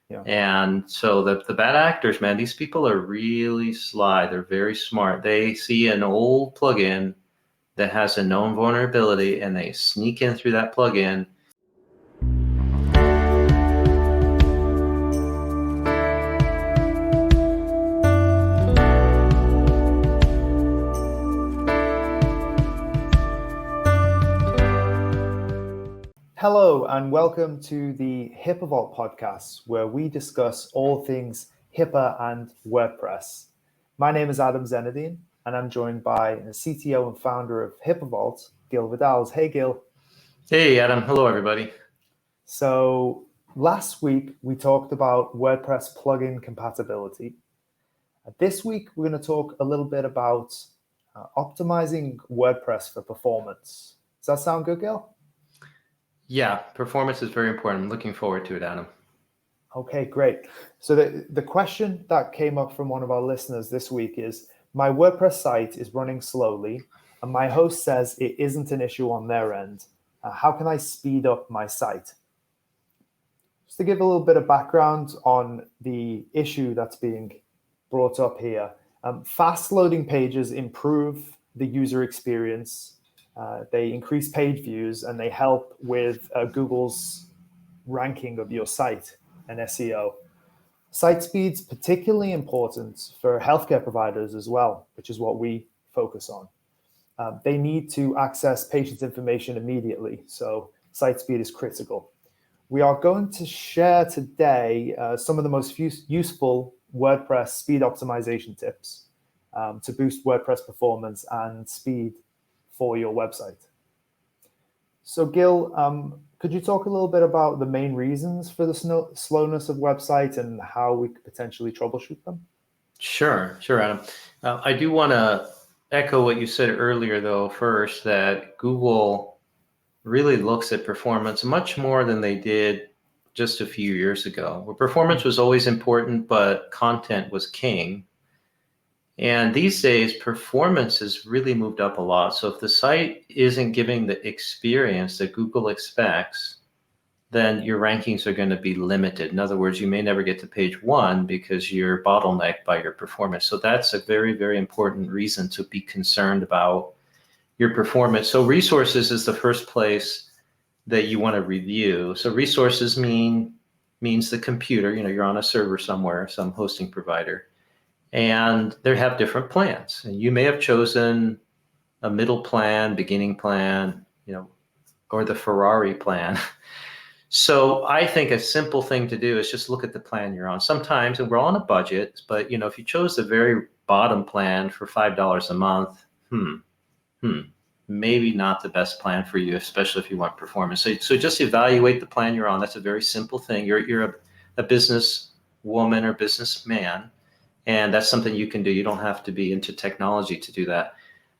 Yeah. And so the bad actors, man, these people are really sly. They're very smart. They see an old plugin that has a known vulnerability and they sneak in through that plugin. Hello, and welcome to the HIPAA Vault podcast, where we discuss all things HIPAA and WordPress. My name is Adam Zenedine, and I'm joined by the CTO and founder of HIPAA Vault, Gil Vidals. Hey, Gil. Hey, Adam. Hello, everybody. So last week, we talked about WordPress plugin compatibility. This week, we're going to talk a little bit about optimizing WordPress for performance. Does that sound good, Gil? Yeah, performance is very important. I'm looking forward to it, Adam. Okay, great. So the question that came up from one of our listeners this week is, my WordPress site is running slowly, and my host says it isn't an issue on their end. How can I speed up my site? Just to give a little bit of background on the issue that's being brought up here, fast loading pages improve the user experience. They increase page views, and they help with Google's ranking of your site and SEO. Site speed's particularly important for healthcare providers as well, which is what we focus on. They need to access patients' information immediately, so site speed is critical. We are going to share today some of the most useful WordPress speed optimization tips to boost WordPress performance and speed for your website. So Gil, could you talk a little bit about the main reasons for the slowness of websites and how we could potentially troubleshoot them? Sure, Adam. I do want to echo what you said earlier, though, first, that Google really looks at performance much more than they did just a few years ago, where performance was always important, but content was king. And these days, performance has really moved up a lot. So if the site isn't giving the experience that Google expects, then your rankings are going to be limited. In other words, you may never get to page one because you're bottlenecked by your performance. So that's a very, very important reason to be concerned about your performance. So resources is the first place that you want to review. So resources means the computer. You're on a server somewhere, some hosting provider. And they have different plans. And you may have chosen a middle plan, beginning plan, or the Ferrari plan. So I think a simple thing to do is just look at the plan you're on. Sometimes, and we're all on a budget, but if you chose the very bottom plan for $5 a month, maybe not the best plan for you, especially if you want performance. So just evaluate the plan you're on. That's a very simple thing. You're a business woman or businessman. And that's something you can do. You don't have to be into technology to do that.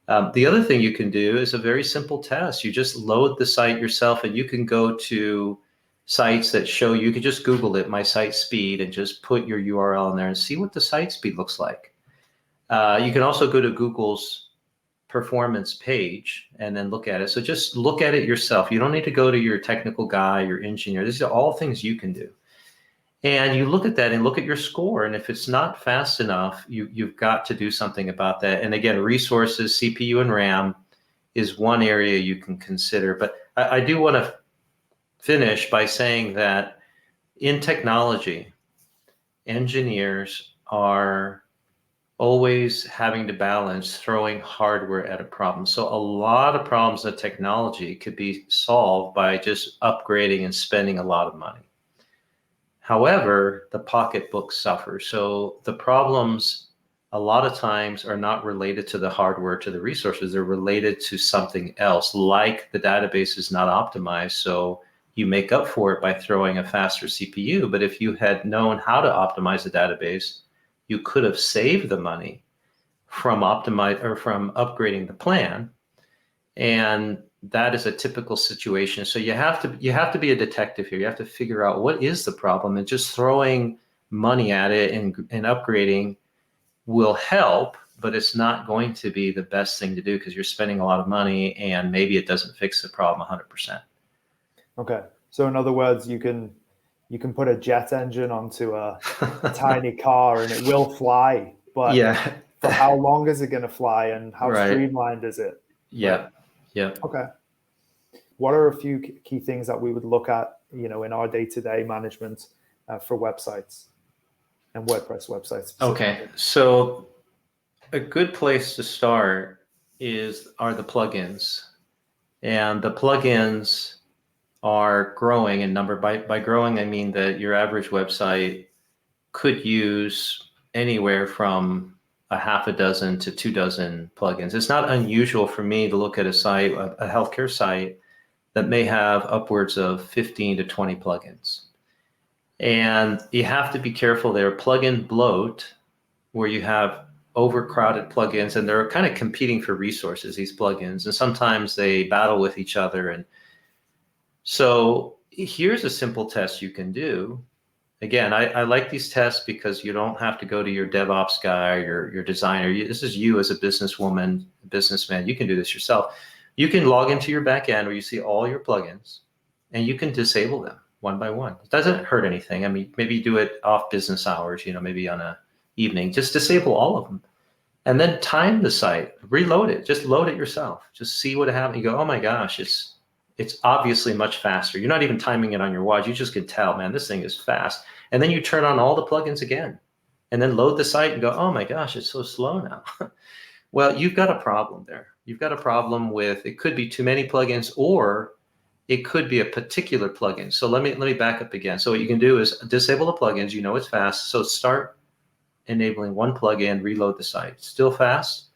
The other thing you can do is a very simple test. You just load the site yourself, and you can go to sites that show you can just Google it, my site speed, and just put your URL in there and see what the site speed looks like. You can also go to Google's performance page and then look at it. So just look at it yourself. You don't need to go to your technical guy, your engineer. These are all things you can do. And you look at that and look at your score. And if it's not fast enough, you've got to do something about that. And again, resources, CPU and RAM is one area you can consider. But I do want to finish by saying that in technology, engineers are always having to balance throwing hardware at a problem. So a lot of problems in technology could be solved by just upgrading and spending a lot of money. However, the pocketbook suffers. So the problems a lot of times are not related to the hardware, to the resources. They're related to something else, like the database is not optimized. So you make up for it by throwing a faster CPU. But if you had known how to optimize the database, you could have saved the money from upgrading the plan. And that is a typical situation. So you have to be a detective here. You have to figure out what is the problem, and just throwing money at it and upgrading will help, but it's not going to be the best thing to do because you're spending a lot of money and maybe it doesn't fix the problem 100%. Okay. So in other words, you can you can put a jet engine onto a tiny car and it will fly, but Yeah. for how long is it going to fly, and how Right. streamlined is it? Yeah. Right? Yeah. Okay. What are a few key things that we would look at, in our day-to-day management for websites and WordPress websites specifically? Okay. So a good place to start are the plugins. And the plugins are growing in number. By growing, I mean that your average website could use anywhere from a half a dozen to 2 dozen plugins. It's not unusual for me to look at a site, a healthcare site, that may have upwards of 15 to 20 plugins. And you have to be careful there. Plugin bloat, where you have overcrowded plugins and they're kind of competing for resources, these plugins, and sometimes they battle with each other. And so here's a simple test you can do. Again, I like these tests because you don't have to go to your DevOps guy or your designer. This is you as a businesswoman, businessman. You can do this yourself. You can log into your back end where you see all your plugins and you can disable them one by one. It doesn't hurt anything. I mean, maybe you do it off business hours, maybe on a evening. Just disable all of them and then time the site, reload it, just load it yourself. Just see what happens. You go, oh my gosh, it's obviously much faster. You're not even timing it on your watch. You just can tell, man, this thing is fast. And then you turn on all the plugins again and then load the site and go, oh my gosh, it's so slow now. Well, you've got a problem there. You've got a problem with, it could be too many plugins, or it could be a particular plugin. So let me back up again. So what you can do is disable the plugins. It's fast. So start enabling one plugin, reload the site. Still fast,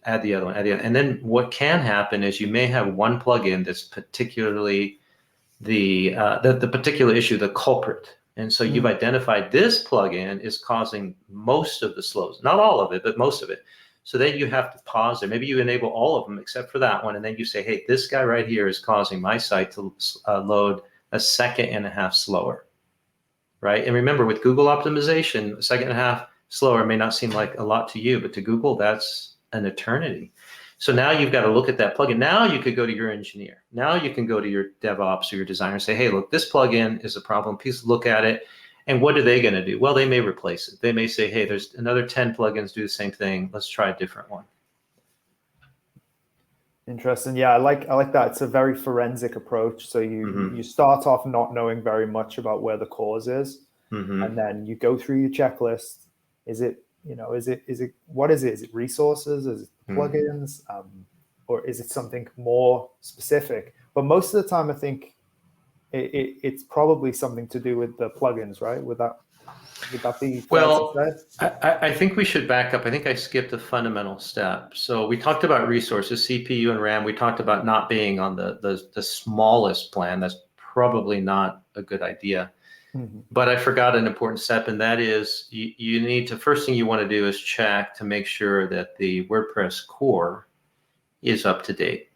add the other one, and then what can happen is you may have one plugin that's particularly the particular issue, the culprit. And so you've identified this plugin is causing most of the slows, not all of it, but most of it. So then you have to pause there. Maybe you enable all of them except for that one. And then you say, hey, this guy right here is causing my site to load a second and a half slower, right? And remember, with Google optimization, a second and a half slower may not seem like a lot to you, but to Google, that's an eternity. So now you've got to look at that plugin. Now you could go to your engineer. Now you can go to your DevOps or your designer and say, hey, look, this plugin is a problem. Please look at it. And what are they going to do? Well, they may replace it. They may say, hey, there's another 10 plugins do the same thing. Let's try a different one. Interesting. Yeah, I like that. It's a very forensic approach. So you start off not knowing very much about where the cause is, and then you go through your checklist. Is it what is it? Is it resources? Is it plugins? Or is it something more specific? But most of the time, I think it's probably something to do with the plugins, right? Would that be fair to say? I think we should back up. I think I skipped a fundamental step. So we talked about resources, CPU and RAM. We talked about not being on the smallest plan. That's probably not a good idea. But I forgot an important step, and that is you need to, first thing you want to do is check to make sure that the WordPress core is up to date.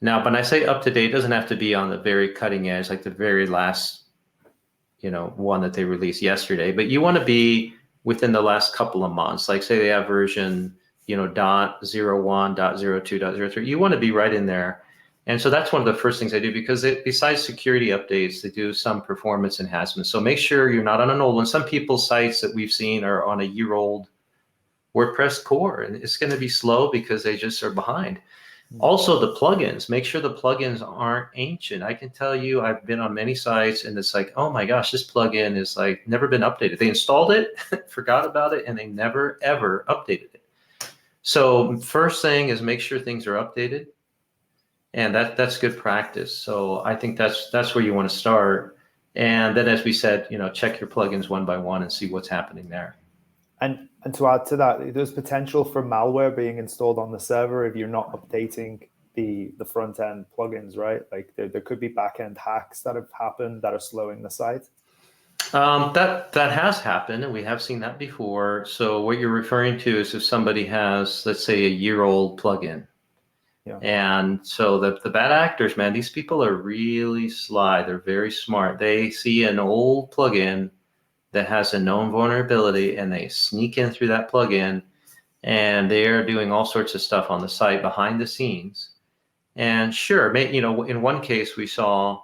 Now, when I say up to date, it doesn't have to be on the very cutting edge, like the very last, one that they released yesterday, but you want to be within the last couple of months. Like say they have version, .01, .02, .03. You want to be right in there. And so that's one of the first things I do, because besides security updates, they do some performance enhancements. So make sure you're not on an old one. Some people's sites that we've seen are on a year-old WordPress core, and it's going to be slow because they just are behind. Also, the plugins, make sure the plugins aren't ancient. I can tell you, I've been on many sites and it's like, oh my gosh, this plugin is like never been updated. They installed it, forgot about it, and they never, ever updated it. So first thing is make sure things are updated. And that's good practice. So I think that's where you want to start. And then, as we said, check your plugins one by one and see what's happening there. And to add to that, there's potential for malware being installed on the server if you're not updating the front end plugins, right? Like there could be back end hacks that have happened that are slowing the site. That has happened, and we have seen that before. So what you're referring to is if somebody has, let's say, a year-old plugin. Yeah. And so the bad actors, man, these people are really sly. They're very smart. They see an old plugin that has a known vulnerability, and they sneak in through that plugin, and they are doing all sorts of stuff on the site behind the scenes. And sure, in one case we saw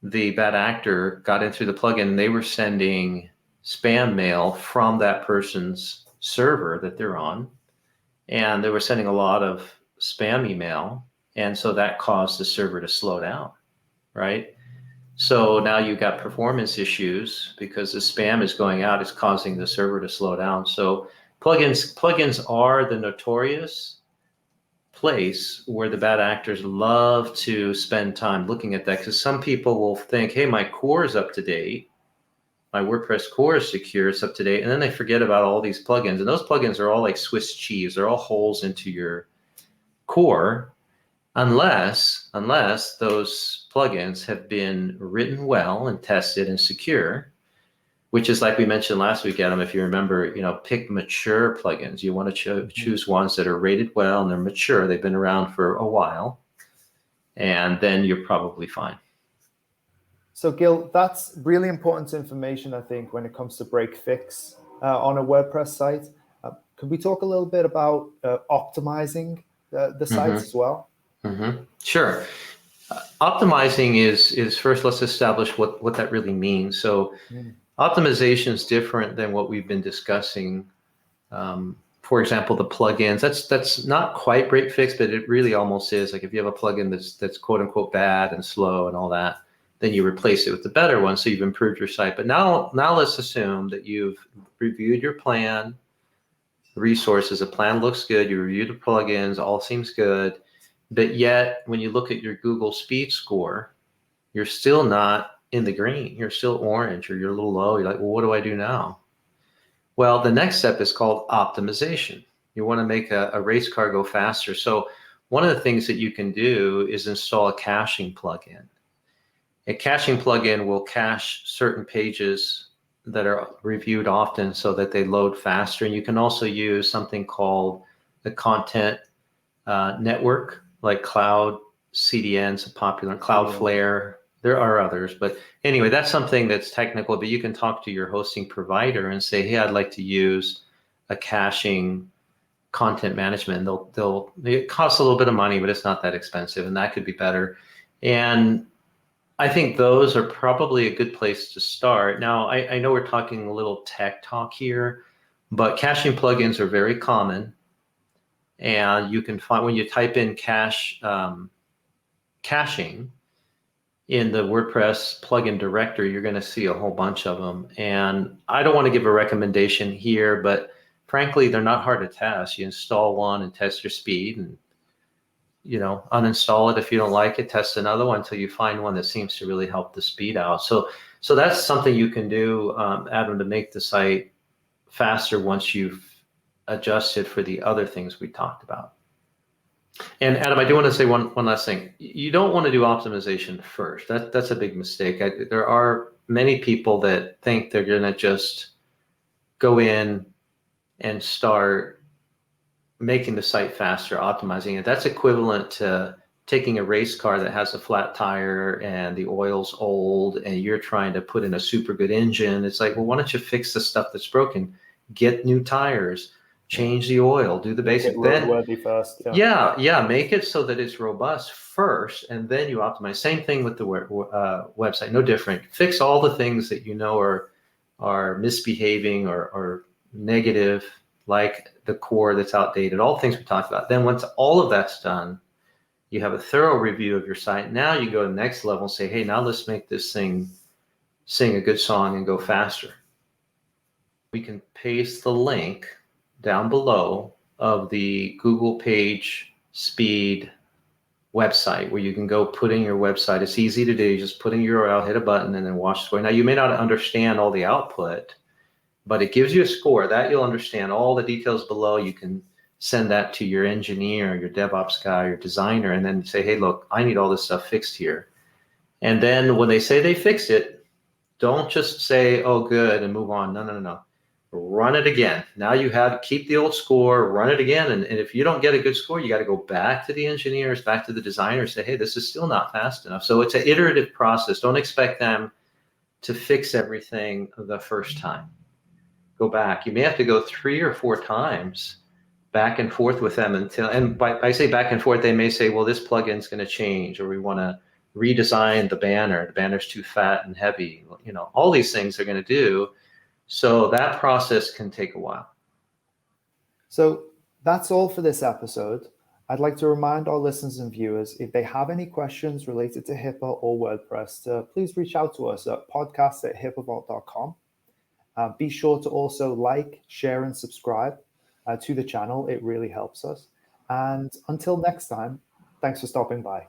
the bad actor got into the plugin and they were sending spam mail from that person's server that they're on. And they were sending a lot of spam email. And so that caused the server to slow down, right? So now you've got performance issues because the spam is going out, it's causing the server to slow down. So plugins are the notorious place where the bad actors love to spend time looking at that, because some people will think, hey, my core is up to date, my WordPress core is secure, it's up to date, and then they forget about all these plugins, and those plugins are all like Swiss cheese. They're all holes into your core, unless those plugins have been written well and tested and secure, which is like we mentioned last week, Adam, if you remember, pick mature plugins. You want to choose ones that are rated well and they're mature. They've been around for a while, and then you're probably fine. So Gil, that's really important information, I think, when it comes to break fix on a WordPress site. Could we talk a little bit about optimizing the sites as well? Sure. Optimizing is first, let's establish what that really means. So optimization is different than what we've been discussing. For example, the plugins, that's not quite break fix, but it really almost is. Like if you have a plugin that's quote unquote bad and slow and all that, then you replace it with the better one. So you've improved your site. But now let's assume that you've reviewed your plan, resources, the plan looks good, you reviewed the plugins, all seems good. But yet when you look at your Google speed score, you're still not in the green. You're still orange, or you're a little low. You're like, well, what do I do now? Well, the next step is called optimization. You want to make a race car go faster. So one of the things that you can do is install a caching plugin. A caching plugin will cache certain pages that are reviewed often so that they load faster. And you can also use something called the content network, like Cloud CDN's a popular, Cloudflare. There are others, but anyway, that's something that's technical, but you can talk to your hosting provider and say, hey, I'd like to use a caching content management. It costs a little bit of money, but it's not that expensive, and that could be better. And I think those are probably a good place to start. Now, I know we're talking a little tech talk here, but caching plugins are very common. And you can find, when you type in caching in the WordPress plugin directory, you're going to see a whole bunch of them. And I don't want to give a recommendation here, but frankly, they're not hard to test. You install one and test your speed, and uninstall it if you don't like it, test another one until you find one that seems to really help the speed out. So that's something you can do, Adam, to make the site faster once you've adjusted for the other things we talked about. And Adam, I do want to say one last thing. You don't want to do optimization first. That's a big mistake. There are many people that think they're going to just go in and start making the site faster, optimizing it. That's equivalent to taking a race car that has a flat tire and the oil's old and you're trying to put in a super good engine. It's like, well, why don't you fix the stuff that's broken? Get new tires, change the oil, do the basic. Roadworthy first. Yeah, make it so that it's robust first, and then you optimize. Same thing with the website, no different. Fix all the things that you know are misbehaving or negative, like the core that's outdated, all the things we talked about. Then once all of that's done, you have a thorough review of your site. Now you go to the next level and say, hey, now let's make this thing sing a good song and go faster. We can paste the link down below of the Google page speed website where you can go put in your website. It's easy to do. You just put in your URL, hit a button, and then watch the score. Now, you may not understand all the output, but it gives you a score that you'll understand all the details below. You can send that to your engineer, your DevOps guy, your designer, and then say, hey, look, I need all this stuff fixed here. And then when they say they fixed it, don't just say, oh, good, and move on. No. Run it again. Now you keep the old score, run it again. And if you don't get a good score, you got to go back to the engineers, back to the designers, say, hey, this is still not fast enough. So it's an iterative process. Don't expect them to fix everything the first time. Go back. You may have to go 3 or 4 times back and forth with them and by say back and forth, they may say, well, this plugin's going to change, or we want to redesign the banner. The banner's too fat and heavy. You know, all these things they're going to do. So that process can take a while. So that's all for this episode. I'd like to remind our listeners and viewers, if they have any questions related to HIPAA or WordPress, to please reach out to us at podcast@hipaavault.com. Be sure to also like, share, and subscribe to the channel. It really helps us. And until next time, thanks for stopping by.